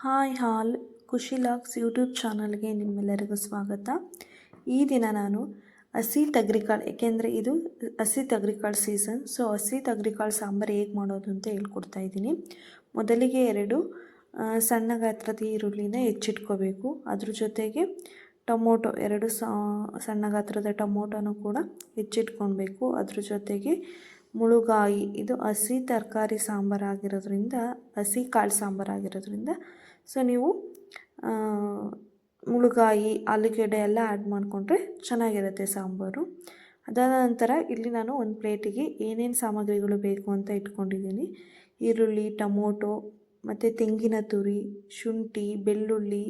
Hi ಹಾಲ್ ಖುಷಿ logs YouTube ಚಾನಲ್ಗೆ ನಿಮ್ಮೆಲ್ಲರಿಗೂ ಸ್ವಾಗತ. ಈ ದಿನ ನಾನು ಹಸಿ ತೊಗರಿಕಾಳು, ಏಕೆಂದರೆ ಇದು ಹಸಿ ತೊಗರಿಕಾಳು ಸೀಸನ್, ಸೊ ಹಸಿ ತೊಗರಿಕಾಳು ಸಾಂಬಾರು ಹೇಗೆ ಮಾಡೋದು ಅಂತ ಹೇಳ್ಕೊಡ್ತಾ ಇದ್ದೀನಿ. ಮೊದಲಿಗೆ 2 ಸಣ್ಣ ಗಾತ್ರದ ಈರುಳ್ಳಿನ ಹೆಚ್ಚಿಟ್ಕೋಬೇಕು. ಅದ್ರ ಜೊತೆಗೆ ಟೊಮೊಟೊ 2 ಸಣ್ಣ ಗಾತ್ರದ ಟೊಮೊಟೊನೂ ಕೂಡ ಹೆಚ್ಚಿಟ್ಕೊಳ್ಬೇಕು. ಅದ್ರ ಜೊತೆಗೆ ಮುಳುಗಾಯಿ, ಇದು ಹಸಿ ತರಕಾರಿ ಸಾಂಬಾರಾಗಿರೋದ್ರಿಂದ, ಹಸಿ ಕಾಳು ಸಾಂಬಾರಾಗಿರೋದ್ರಿಂದ ಸೊ ನೀವು ಮುಳುಗಾಯಿ, ಆಲೂಗೆಡ್ಡೆ ಎಲ್ಲ ಆ್ಯಡ್ ಮಾಡಿಕೊಂಡ್ರೆ ಚೆನ್ನಾಗಿರುತ್ತೆ ಸಾಂಬಾರು. ಅದಾದ ನಂತರ ಇಲ್ಲಿ ನಾನು ಒಂದು ಪ್ಲೇಟಿಗೆ ಏನೇನು ಸಾಮಗ್ರಿಗಳು ಬೇಕು ಅಂತ ಇಟ್ಕೊಂಡಿದ್ದೀನಿ. ಈರುಳ್ಳಿ, ಟೊಮೊಟೊ ಮತ್ತು ತೆಂಗಿನ ತುರಿ, ಶುಂಠಿ, ಬೆಳ್ಳುಳ್ಳಿ,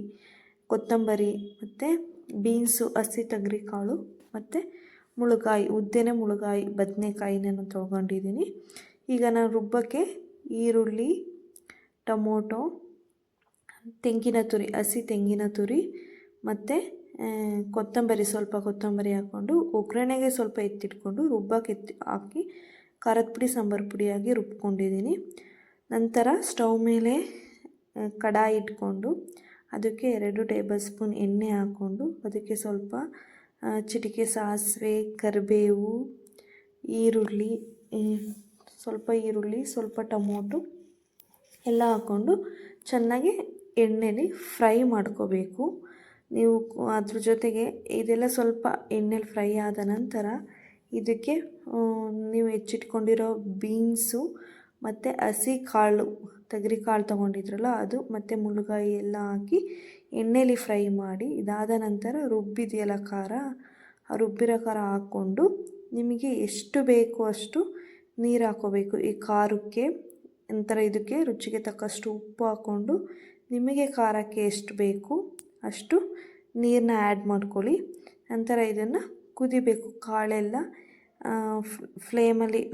ಕೊತ್ತಂಬರಿ ಮತ್ತು ಬೀನ್ಸು, ಹಸಿ ತೊಗರಿಕಾಳು ಮತ್ತು ಮುಳುಗಾಯಿ, ಉದ್ದೆನೇ ಮುಳುಗಾಯಿ, ಬದನೆಕಾಯಿನ ತೊಗೊಂಡಿದ್ದೀನಿ. ಈಗ ನಾನು ರುಬ್ಬಕ್ಕೆ ಈರುಳ್ಳಿ, ಟೊಮೊಟೊ, ತೆಂಗಿನ ತುರಿ, ಹಸಿ ತೆಂಗಿನ ತುರಿ ಮತ್ತು ಕೊತ್ತಂಬರಿ, ಸ್ವಲ್ಪ ಕೊತ್ತಂಬರಿ ಹಾಕ್ಕೊಂಡು ಒಗ್ಗರಣೆಗೆ ಸ್ವಲ್ಪ ಎತ್ತಿಟ್ಕೊಂಡು ರುಬ್ಬಕ್ಕೆ ಹಾಕಿ ಖಾರದ ಪುಡಿ, ಸಾಂಬಾರು ಪುಡಿಯಾಗಿ ರುಬ್ಕೊಂಡಿದ್ದೀನಿ. ನಂತರ ಸ್ಟವ್ ಮೇಲೆ ಕಡಾಯಿ ಇಟ್ಕೊಂಡು ಅದಕ್ಕೆ 2 ಟೇಬಲ್ ಸ್ಪೂನ್ ಎಣ್ಣೆ ಹಾಕ್ಕೊಂಡು ಅದಕ್ಕೆ ಸ್ವಲ್ಪ ಚಿಟಿಕೆ ಸಾಸಿವೆ, ಕರಿಬೇವು, ಈರುಳ್ಳಿ, ಸ್ವಲ್ಪ ಟೊಮೊಟೊ ಎಲ್ಲ ಹಾಕ್ಕೊಂಡು ಚೆನ್ನಾಗಿ ಎಣ್ಣೆಲಿ ಫ್ರೈ ಮಾಡ್ಕೋಬೇಕು. ನೀವು ಅದ್ರ ಜೊತೆಗೆ ಇದೆಲ್ಲ ಸ್ವಲ್ಪ ಎಣ್ಣೆಲಿ ಫ್ರೈ ಆದ ನಂತರ ಇದಕ್ಕೆ ನೀವು ಹೆಚ್ಚಿಟ್ಕೊಂಡಿರೋ ಬೀನ್ಸು ಮತ್ತು ಹಸಿ ಕಾಳು, ತೊಗರಿಕಾಳು ತೊಗೊಂಡಿದ್ರಲ್ಲ ಅದು, ಮತ್ತು ಮುಳುಗಾಯಿ ಎಲ್ಲ ಹಾಕಿ ಎಣ್ಣೆಲಿ ಫ್ರೈ ಮಾಡಿ, ಇದಾದ ನಂತರ ರುಬ್ಬಿದೆಯಲ್ಲ ಖಾರ, ಆ ರುಬ್ಬಿರೋ ಖಾರ ಹಾಕ್ಕೊಂಡು ನಿಮಗೆ ಎಷ್ಟು ಬೇಕೋ ಅಷ್ಟು ನೀರು ಹಾಕ್ಕೋಬೇಕು ಈ ಖಾರಕ್ಕೆ. ನಂತರ ಇದಕ್ಕೆ ರುಚಿಗೆ ತಕ್ಕಷ್ಟು ಉಪ್ಪು ಹಾಕ್ಕೊಂಡು ನಿಮಗೆ ಖಾರಕ್ಕೆ ಎಷ್ಟು ಬೇಕು ಅಷ್ಟು ನೀರನ್ನ ಆ್ಯಡ್ ಮಾಡ್ಕೊಳ್ಳಿ. ನಂತರ ಇದನ್ನು ಕುದಿಬೇಕು. ಕಾಳೆಲ್ಲ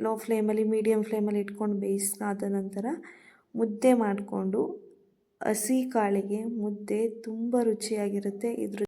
ಲೋ ಫ್ಲೇಮಲ್ಲಿ ಮೀಡಿಯಮ್ ಫ್ಲೇಮಲ್ಲಿ ಇಟ್ಕೊಂಡು ಬೇಯಿಸಾದ ನಂತರ ಮುದ್ದೆ ಮಾಡಿಕೊಂಡು, ಹಸಿ ಕಾಳಿಗೆ ಮುದ್ದೆ ತುಂಬ ರುಚಿಯಾಗಿರುತ್ತೆ. ಇದ್ರ